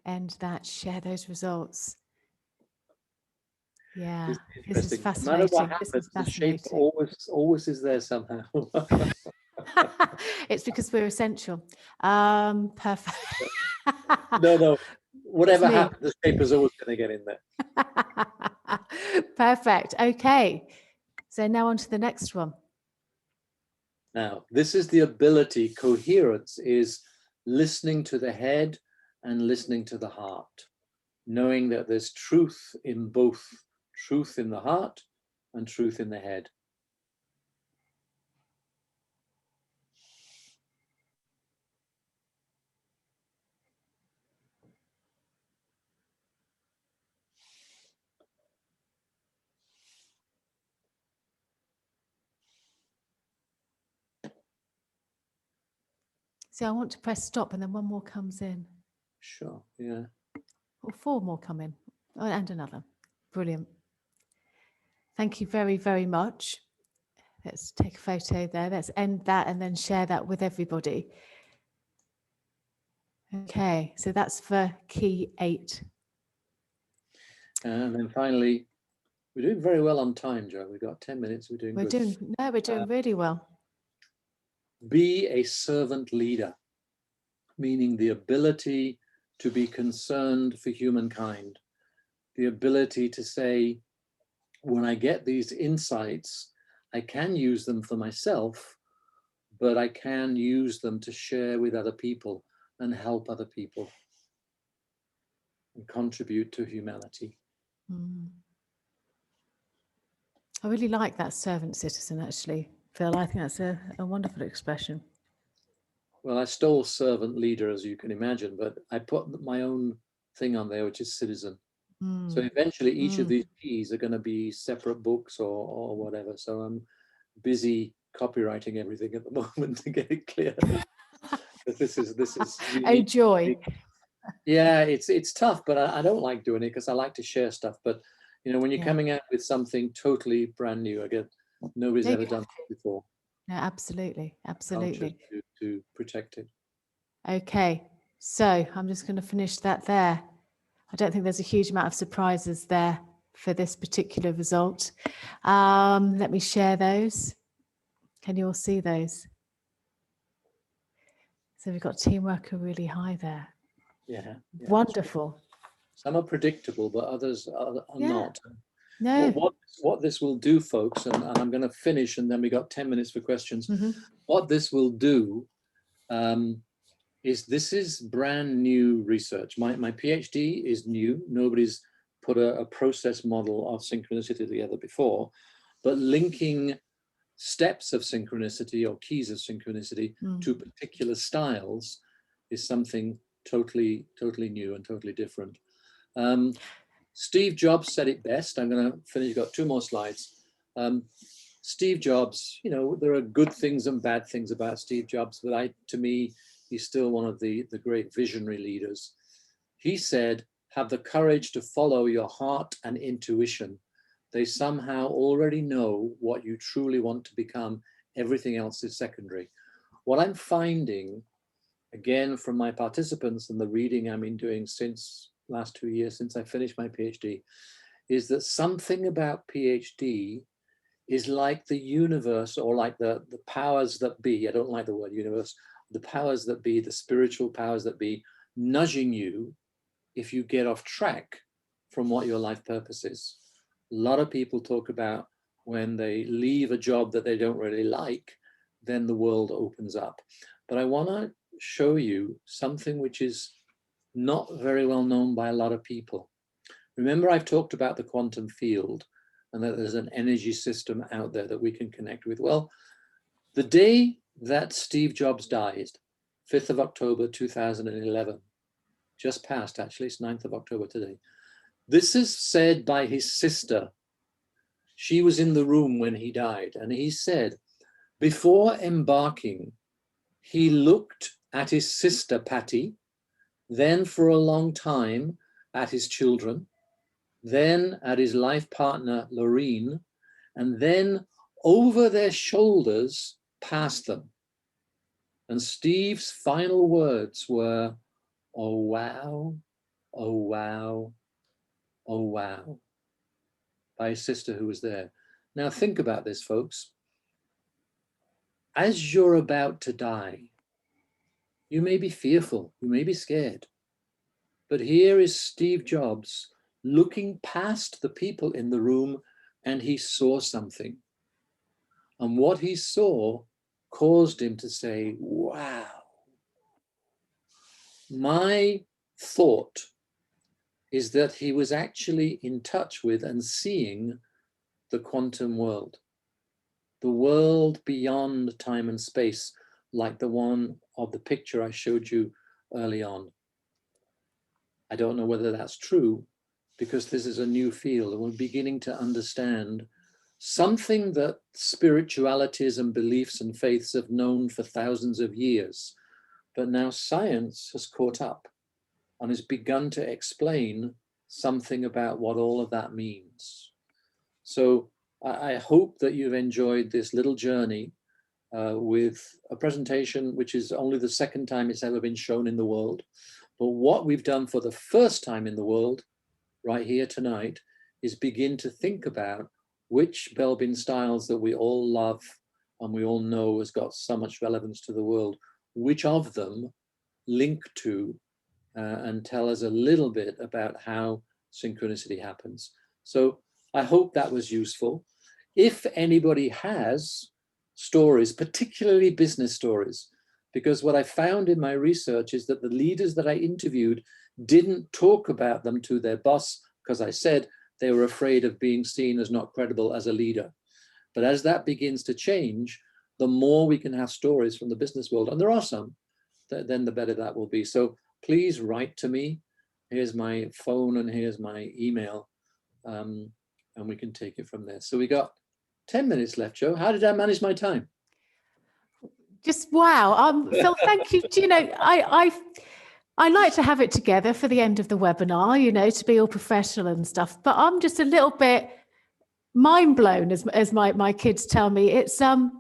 And share those results. Yeah, this is fascinating. No matter what happens, the shape always is there somehow. It's because we're essential. Perfect. No. Whatever happens, the shape is always going to get in there. Perfect. Okay. So now on to the next one. Now, this is the ability, coherence is listening to the head and listening to the heart, knowing that there's truth in both, truth in the heart and truth in the head. See, I want to press stop and then one more comes in. Sure, yeah. Or 4 more come in. Oh, and another. Brilliant. Thank you very, very much. Let's take a photo there. Let's end that and then share that with everybody. Okay, so that's for key 8. And then finally, we're doing very well on time, Jo. We've got 10 minutes. We're doing good. We're doing really well. be a servant leader, meaning the ability to be concerned for humankind, the ability to say, when I get these insights, I can use them for myself, but I can use them to share with other people and help other people and contribute to humanity. I really like that servant citizen, actually, Phil. I think that's a wonderful expression. Well, I stole servant leader, as you can imagine, but I put my own thing on there, which is citizen. So eventually each of these keys are going to be separate books or whatever. So I'm busy copywriting everything at the moment to get it clear. But this is Oh, joy. Yeah, it's tough, but I don't like doing it because I like to share stuff. But you know, when you're coming out with something totally brand new, again, nobody's ever done it before. No, absolutely, absolutely. To protect it. Okay, so I'm just going to finish that there. I don't think there's a huge amount of surprises there for this particular result. Let me share those. Can you all see those? So we've got teamwork are really high there. Yeah. Wonderful. Some are predictable, but others are not. No. What this will do, folks, and I'm going to finish, and then we got 10 minutes for questions. What this will do is this is brand new research. My PhD is new. Nobody's put a process model of synchronicity together before, but linking steps of synchronicity or keys of synchronicity to particular styles is something totally new and totally different. Steve Jobs said it best. I'm going to finish. You've got 2 more slides. Steve Jobs, you know, there are good things and bad things about Steve Jobs, but to me, he's still one of the great visionary leaders. He said, have the courage to follow your heart and intuition. They somehow already know what you truly want to become. Everything else is secondary. What I'm finding, again, from my participants and the reading I've been doing since last 2 years, since I finished my PhD, is that something about PhD is like the universe, or like the powers that be. I don't like the word universe. The powers that be, the spiritual powers that be, nudging you if you get off track from what your life purpose is. A lot of people talk about when they leave a job that they don't really like, then the world opens up. But I want to show you something which is not very well known by a lot of people. Remember, I've talked about the quantum field and that there's an energy system out there that we can connect with. Well, the day that Steve Jobs died, 5th of October, 2011, just passed actually, it's 9th of October today. This is said by his sister. She was in the room when he died, and he said, before embarking, he looked at his sister, Patty, then for a long time at his children, then at his life partner, Lorene, and then over their shoulders past them. And Steve's final words were, oh, wow, oh, wow, oh, wow, by his sister who was there. Now think about this, folks. As you're about to die, you may be fearful, you may be scared, but here is Steve Jobs looking past the people in the room, and he saw something. And what he saw caused him to say, wow. My thought is that he was actually in touch with and seeing the quantum world, the world beyond time and space, like the one of the picture I showed you early on. I don't know whether that's true, because this is a new field and we're beginning to understand something that spiritualities and beliefs and faiths have known for thousands of years. But now science has caught up and has begun to explain something about what all of that means. So I hope that you've enjoyed this little journey with a presentation which is only the second time it's ever been shown in the world. But what we've done for the first time in the world right here tonight is begin to think about which Belbin styles that we all love and we all know has got so much relevance to the world, which of them link to and tell us a little bit about how synchronicity happens. So I hope that was useful. If anybody has stories, particularly business stories, because what I found in my research is that the leaders that I interviewed didn't talk about them to their boss, because I said they were afraid of being seen as not credible as a leader. But as that begins to change, the more we can have stories from the business world, and there are some, then the better that will be. So please write to me. Here's my phone and here's my email, and we can take it from there. So we got 10 minutes left, Jo. How did I manage my time? Just wow. Phil, thank you. Do you know, I like to have it together for the end of the webinar, you know, to be all professional and stuff. But I'm just a little bit mind blown, as my kids tell me. It's I'm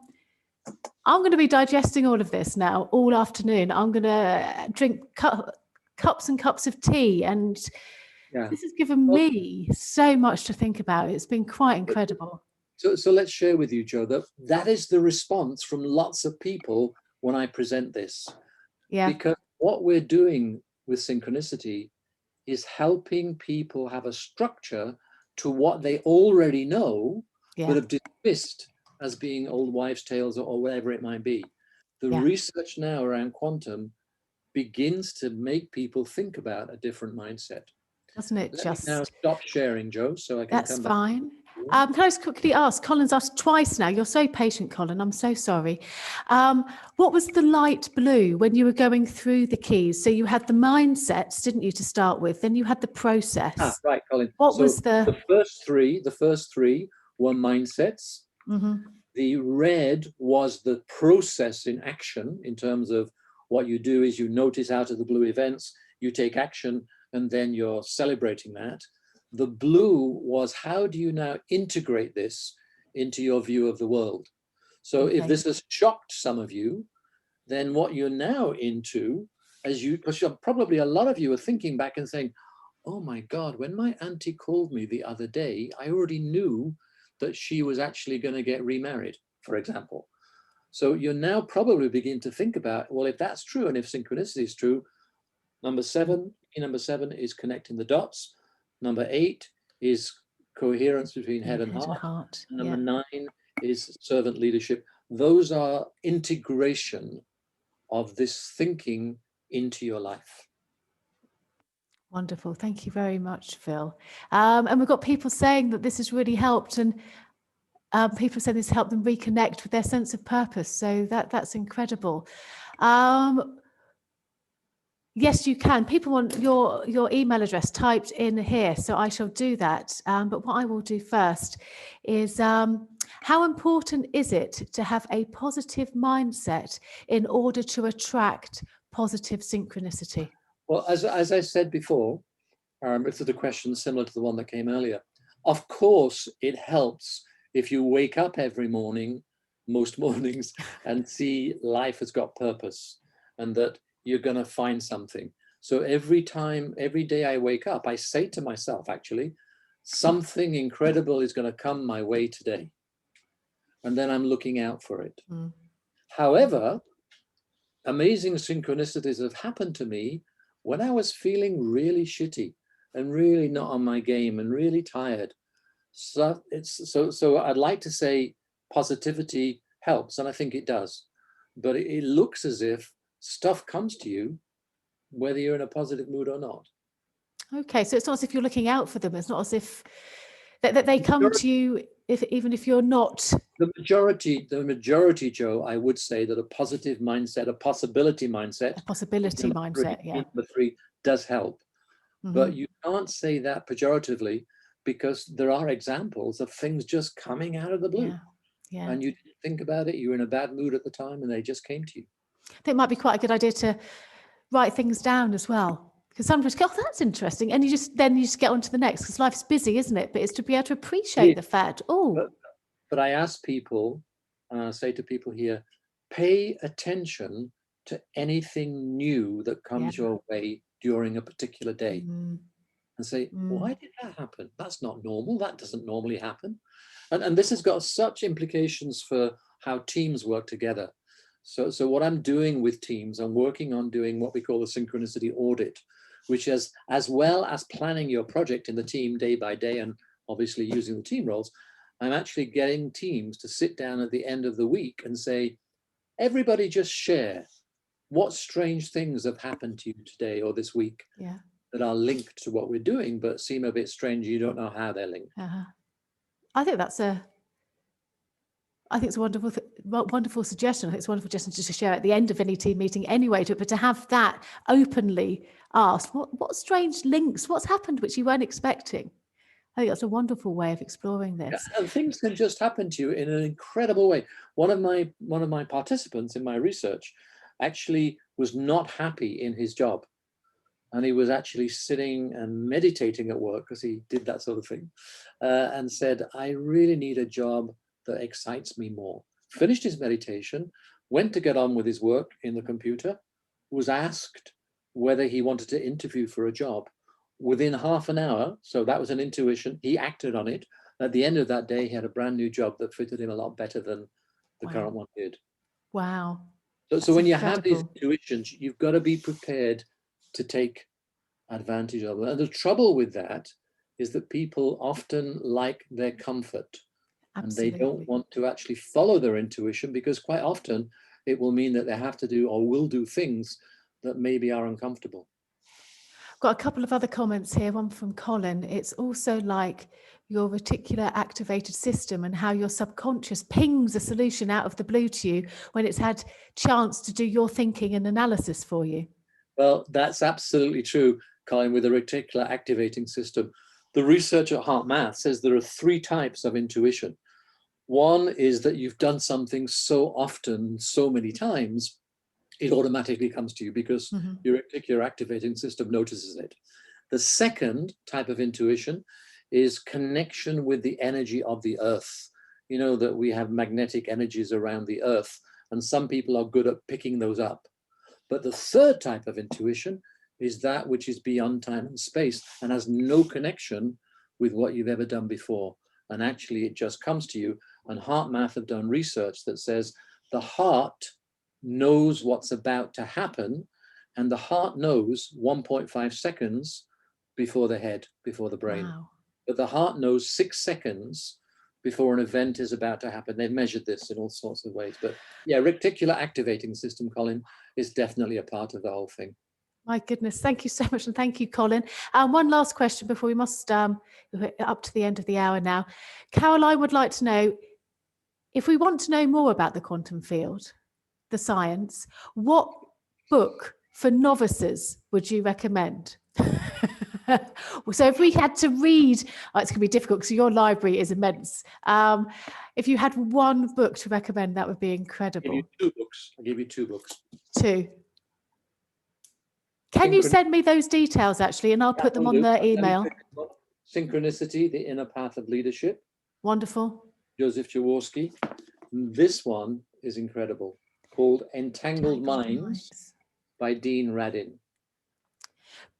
going to be digesting all of this now all afternoon. I'm going to drink cups and cups of tea, and this has given me so much to think about. It's been quite incredible. So let's share with you, Jo, that is the response from lots of people when I present this. Yeah. Because what we're doing with synchronicity is helping people have a structure to what they already know, but have dismissed as being old wives' tales or whatever it might be. The research now around quantum begins to make people think about a different mindset. Doesn't it? Let me now stop sharing, Jo, so I can come back. That's fine. Can I just quickly ask, Colin's asked twice now. You're so patient, Colin. I'm so sorry. What was the light blue when you were going through the keys? So you had the mindsets, didn't you, to start with? Then you had the process. Right, Colin. What was the first three? The first three were mindsets. Mm-hmm. The red was the process in action, in terms of what you do is you notice out of the blue events, you take action, and then you're celebrating that. The blue was, how do you now integrate this into your view of the world? So if this has shocked some of you, then what you're now into, because probably a lot of you are thinking back and saying, oh my God, when my auntie called me the other day, I already knew that she was actually going to get remarried, for example. So you're now probably begin to think about, well, if that's true, and if synchronicity is true, number seven is connecting the dots. Number 8 is coherence between head and heart. And number 9 is servant leadership. Those are integration of this thinking into your life. Wonderful. Thank you very much, Phil. And we've got people saying that this has really helped, and people say this helped them reconnect with their sense of purpose. So that's incredible. Yes, you can. People want your email address typed in here, so I shall do that. But what I will do first is, how important is it to have a positive mindset in order to attract positive synchronicity? Well, as I said before, if there's a question similar to the one that came earlier, of course it helps if you wake up every morning, most mornings, and see life has got purpose, and that you're going to find something. So every day I wake up, I say to myself, actually, something incredible is going to come my way today. And then I'm looking out for it. Mm. However, amazing synchronicities have happened to me when I was feeling really shitty and really not on my game and really tired. So I'd like to say positivity helps, and I think it does. But it looks as if stuff comes to you whether you're in a positive mood or not. Okay, so it's not as if you're looking out for them. It's not as if that they come to you even if you're not. The majority, Jo, I would say that a positive mindset, a possibility mindset, number 3 does help. Mm-hmm. But you can't say that pejoratively, because there are examples of things just coming out of the blue. Yeah. And you didn't think about it, you were in a bad mood at the time, and they just came to you. I think it might be quite a good idea to write things down as well, because sometimes go, oh, that's interesting, and you just get on to the next, because life's busy, isn't it? But it's to be able to appreciate the fact. But I ask people, and I say to people here, pay attention to anything new that comes your way during a particular day, and say, why did that happen? That's not normal. That doesn't normally happen. And this has got such implications for how teams work together. So what I'm doing with teams, I'm working on doing what we call the synchronicity audit, which is, as well as planning your project in the team day by day and obviously using the team roles, I'm actually getting teams to sit down at the end of the week and say, everybody just share what strange things have happened to you today or this week that are linked to what we're doing, but seem a bit strange. You don't know how they're linked. I think it's a wonderful suggestion. I think it's a wonderful suggestion just to share at the end of any team meeting anyway, but to have that openly asked, what strange links, what's happened which you weren't expecting? I think that's a wonderful way of exploring this. Yeah, and things can just happen to you in an incredible way. One of my participants in my research actually was not happy in his job. And he was actually sitting and meditating at work, because he did that sort of thing, and said, I really need a job that excites me more. Finished his meditation, went to get on with his work in the computer, was asked whether he wanted to interview for a job. Within half an hour, so that was an intuition, he acted on it. At the end of that day, he had a brand new job that fitted him a lot better than the current one did. Wow. So when you have these intuitions, you've got to be prepared to take advantage of them. And the trouble with that is that people often like their comfort. Absolutely. And they don't want to actually follow their intuition, because quite often it will mean that they have to do or will do things that maybe are uncomfortable. Got a couple of other comments here, one from Colin. It's also like your reticular activated system and how your subconscious pings a solution out of the blue to you when it's had chance to do your thinking and analysis for you. Well, that's absolutely true, Colin, with the reticular activating system. The research at HeartMath says there are 3 types of intuition. One is that you've done something so often, so many times, it automatically comes to you because your reticular activating system notices it. The second type of intuition is connection with the energy of the earth. You know that we have magnetic energies around the earth, and some people are good at picking those up. But the third type of intuition is that which is beyond time and space and has no connection with what you've ever done before. And actually it just comes to you. And HeartMath have done research that says the heart knows what's about to happen, and the heart knows 1.5 seconds before the head, before the brain. Wow. But the heart knows 6 seconds before an event is about to happen. They've measured this in all sorts of ways. But yeah, reticular activating system, Colin, is definitely a part of the whole thing. My goodness, thank you so much. And thank you, Colin. One last question before we must, we're up to the end of the hour now. Caroline would like to know, if we want to know more about the quantum field, the science, what book for novices would you recommend? So if we had to read, it's going to be difficult because your library is immense. If you had one book to recommend, that would be incredible. I'll give you 2 books. I'll give you 2 books. 2. Can you send me those details, actually, and I'll put them on the email. Synchronicity, The Inner Path of Leadership. Wonderful. Joseph Jaworski. This one is incredible, called Entangled Minds by Dean Radin.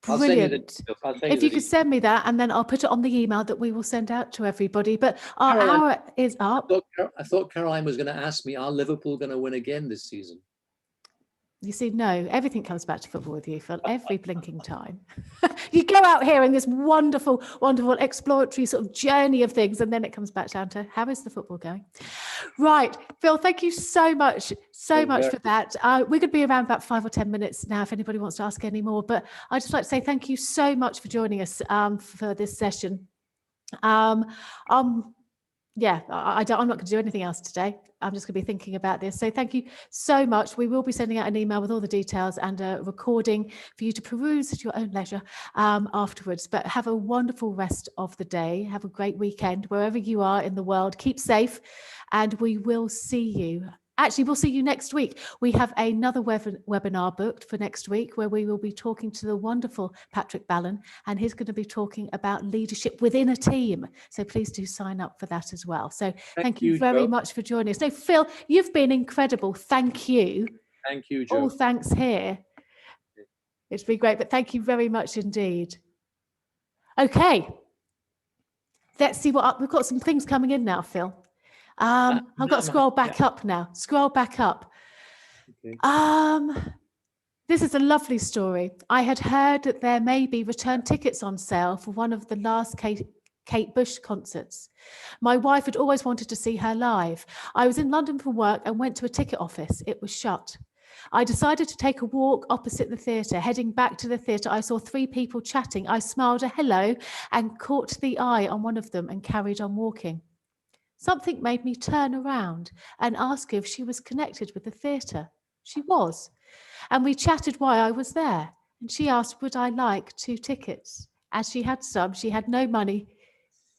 Brilliant. If you could send me that, and then I'll put it on the email that we will send out to everybody. But our hour is up. I thought Caroline was going to ask me, are Liverpool going to win again this season? You see, no, everything comes back to football with you, Phil, every blinking time. You go out here in this wonderful, wonderful exploratory sort of journey of things, and then it comes back down to how is the football going? Right, Phil, thank you so much for that. We're going to be around about 5 or 10 minutes now if anybody wants to ask any more, but I'd just like to say thank you so much for joining us for this session. I'm not going to do anything else today. I'm just going to be thinking about this. So thank you so much. We will be sending out an email with all the details and a recording for you to peruse at your own leisure afterwards. But have a wonderful rest of the day. Have a great weekend wherever you are in the world. Keep safe, and we will see you. Actually, we'll see you next week. We have another webinar booked for next week where we will be talking to the wonderful Patrick Ballon, and he's going to be talking about leadership within a team. So please do sign up for that as well. So thank you very much for joining us. No, Phil, you've been incredible. Thank you. Thank you, Jo. All thanks here. It's been great, but thank you very much indeed. Okay. Let's see we've got some things coming in now, Phil. I've got to scroll back up now. Scroll back up. Okay. This is a lovely story. I had heard that there may be return tickets on sale for one of the last Kate Bush concerts. My wife had always wanted to see her live. I was in London for work and went to a ticket office. It was shut. I decided to take a walk opposite the theatre. Heading back to the theatre, I saw 3 people chatting. I smiled a hello and caught the eye on one of them and carried on walking. Something made me turn around and ask if she was connected with the theatre. She was. And we chatted why I was there. And she asked, would I like 2 tickets? As she had some, she had no money.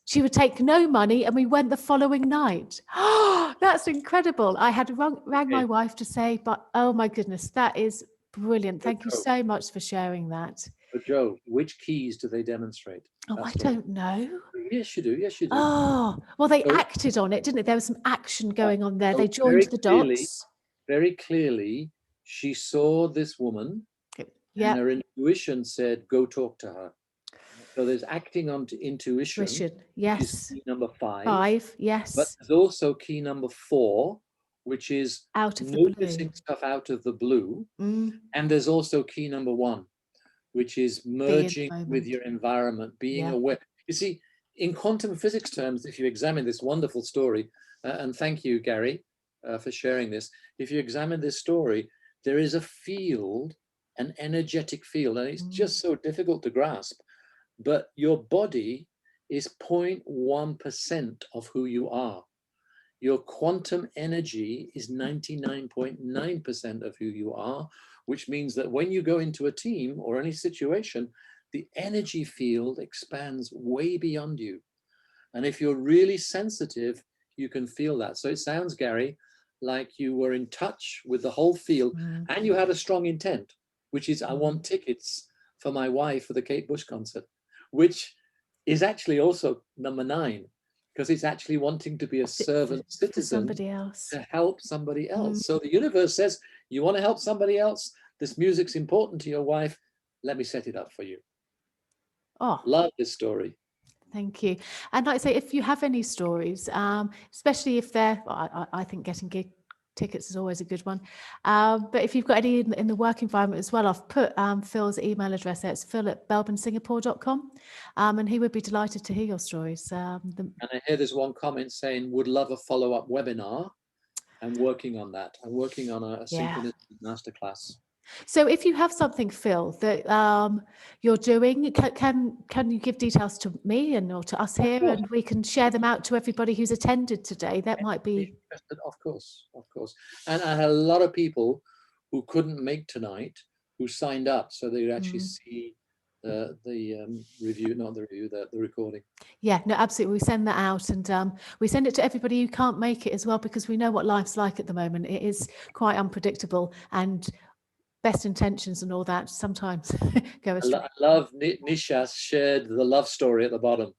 She would take no money, and we went the following night. Oh, that's incredible. I had rang my wife to say, but oh my goodness, that is brilliant. Thank you so much for sharing that. But Jo, which keys do they demonstrate? Oh, I don't know. Yes, you do. Yes, you do. Oh, well, they acted on it, didn't they? There was some action going on there. They joined the dots. Very clearly, she saw this woman, and her intuition said, go talk to her. So there's acting on intuition. Yes. Which is key number 5. 5, yes. But there's also key number 4, which is noticing stuff out of the blue. And there's also key number 1, which is merging with your environment, being aware. You see, in quantum physics terms, if you examine this wonderful story, and thank you, Gary, for sharing this. If you examine this story, there is a field, an energetic field, and it's just so difficult to grasp. But your body is 0.1% of who you are. Your quantum energy is 99.9% of who you are, which means that when you go into a team or any situation, the energy field expands way beyond you. And if you're really sensitive, you can feel that. So it sounds, Gary, like you were in touch with the whole field and you had a strong intent, which is I want tickets for my wife for the Kate Bush concert, which is actually also number 9, because it's actually wanting to be a servant citizen to help somebody else. So the universe says, you want to help somebody else? This music's important to your wife. Let me set it up for you. Oh, love this story. Thank you. And like I say, if you have any stories, especially if they're, I think getting gig tickets is always a good one. But if you've got any in the work environment as well, I've put Phil's email address there. It's phil@belbinsingapore.com. And he would be delighted to hear your stories. And I hear there's one comment saying, would love a follow-up webinar. I'm working on that. I'm working on a synchronicity masterclass. So if you have something, Phil, that you're doing, can you give details to me or to us here, and we can share them out to everybody who's attended today? That might be... Of course. And I had a lot of people who couldn't make tonight who signed up so they would actually see the review, not the review, the recording. Yeah, no, absolutely. We send that out, and we send it to everybody who can't make it as well, because we know what life's like at the moment. It is quite unpredictable, and best intentions and all that sometimes go astray. I love Nisha shared the love story at the bottom.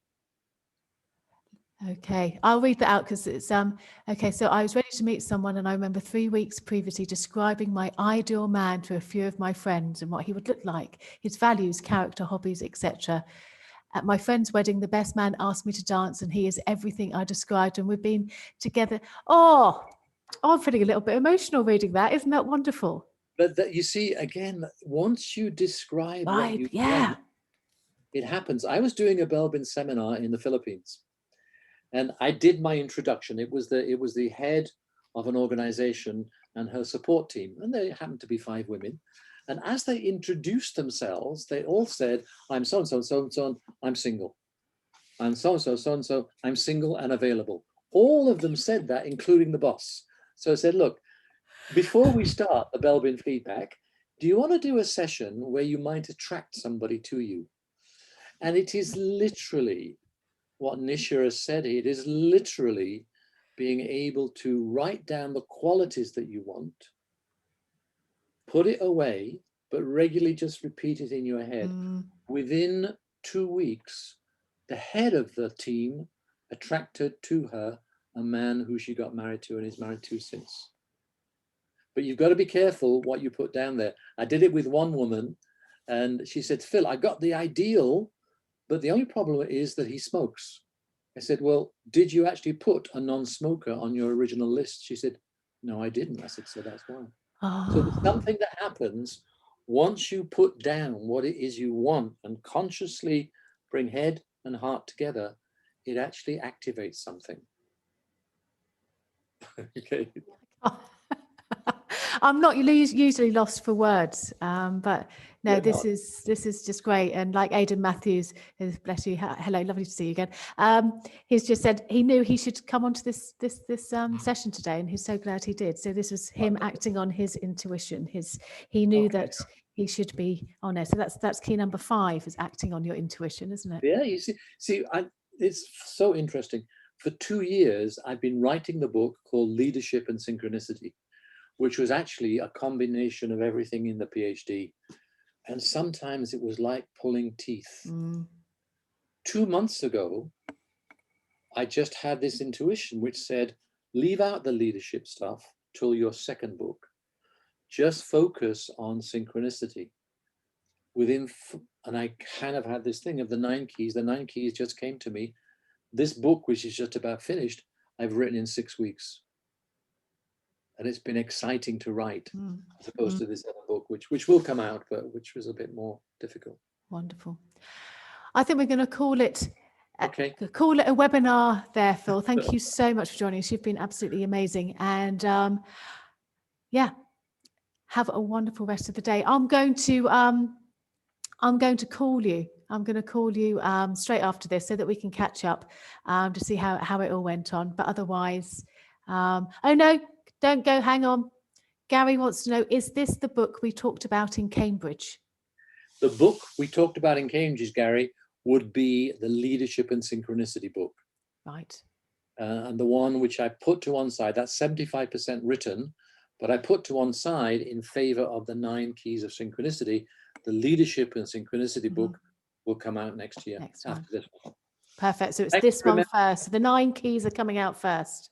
Okay, I'll read that out because it's okay. So I was ready to meet someone, and I remember 3 weeks previously describing my ideal man to a few of my friends and what he would look like, his values, character, hobbies, etc. At my friend's wedding, the best man asked me to dance, and he is everything I described, and we've been together. Oh, I'm feeling a little bit emotional reading that. Isn't that wonderful? But that, you see, again, once you describe what you want, it happens. I was doing a Belbin seminar in the Philippines, and I did my introduction. It was the head of an organization and her support team, and they happened to be 5 women. And as they introduced themselves, they all said, I'm so-and-so, so-and-so, I'm single. I'm so-and-so, so-and-so, I'm single and available. All of them said that, including the boss. So I said, look, before we start the Belbin feedback, do you want to do a session where you might attract somebody to you? And it is literally what Nisha has said. It is literally being able to write down the qualities that you want, put it away, but regularly just repeat it in your head. Within 2 weeks, the head of the team attracted to her a man who she got married to and is married to since. But you've got to be careful what you put down there. I did it with one woman, and she said, Phil, I got the ideal, but the only problem is that he smokes. I said, well, did you actually put a non-smoker on your original list? She said, no, I didn't. I said, so that's why. So there's something that happens once you put down what it is you want and consciously bring head and heart together, it actually activates something. Okay. I'm not usually lost for words, but no, this is just great. And like Aidan Matthews, bless you, hello, lovely to see you again. He's just said he knew he should come onto this session today, and he's so glad he did. So this was him acting on his intuition. He knew that he should be on it. So that's key number 5, is acting on your intuition, isn't it? Yeah, you see, it's so interesting. For 2 years, I've been writing the book called Leadership and Synchronicity, which was actually a combination of everything in the PhD. And sometimes it was like pulling teeth. 2 months ago, I just had this intuition which said, leave out the leadership stuff till your second book. Just focus on synchronicity. And I kind of had this thing of the 9 keys. The 9 keys just came to me. This book, which is just about finished, I've written in 6 weeks. And it's been exciting to write, as opposed to this other book, which will come out, but which was a bit more difficult. Wonderful. I think we're going to call it a webinar there, Phil. Thank you so much for joining us. You've been absolutely amazing. And have a wonderful rest of the day. I'm going to call you. I'm going to call you straight after this so that we can catch up to see how it all went on. But otherwise, oh no, don't go. Hang on. Gary wants to know, is this the book we talked about in Cambridge? The book we talked about in Cambridge, Gary, would be the Leadership and Synchronicity book. Right. And the one which I put to one side, that's 75% written, but I put to one side in favor of the 9 Keys of Synchronicity. The Leadership and Synchronicity book will come out next year after this one. Perfect. So it's this one first. So the 9 keys are coming out first.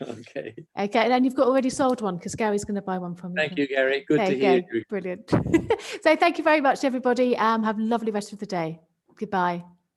Okay. Okay. And then you've got already sold one because Gary's going to buy one from you. Thank you, Gary. Good to hear you. Brilliant. So thank you very much, everybody. Have a lovely rest of the day. Goodbye.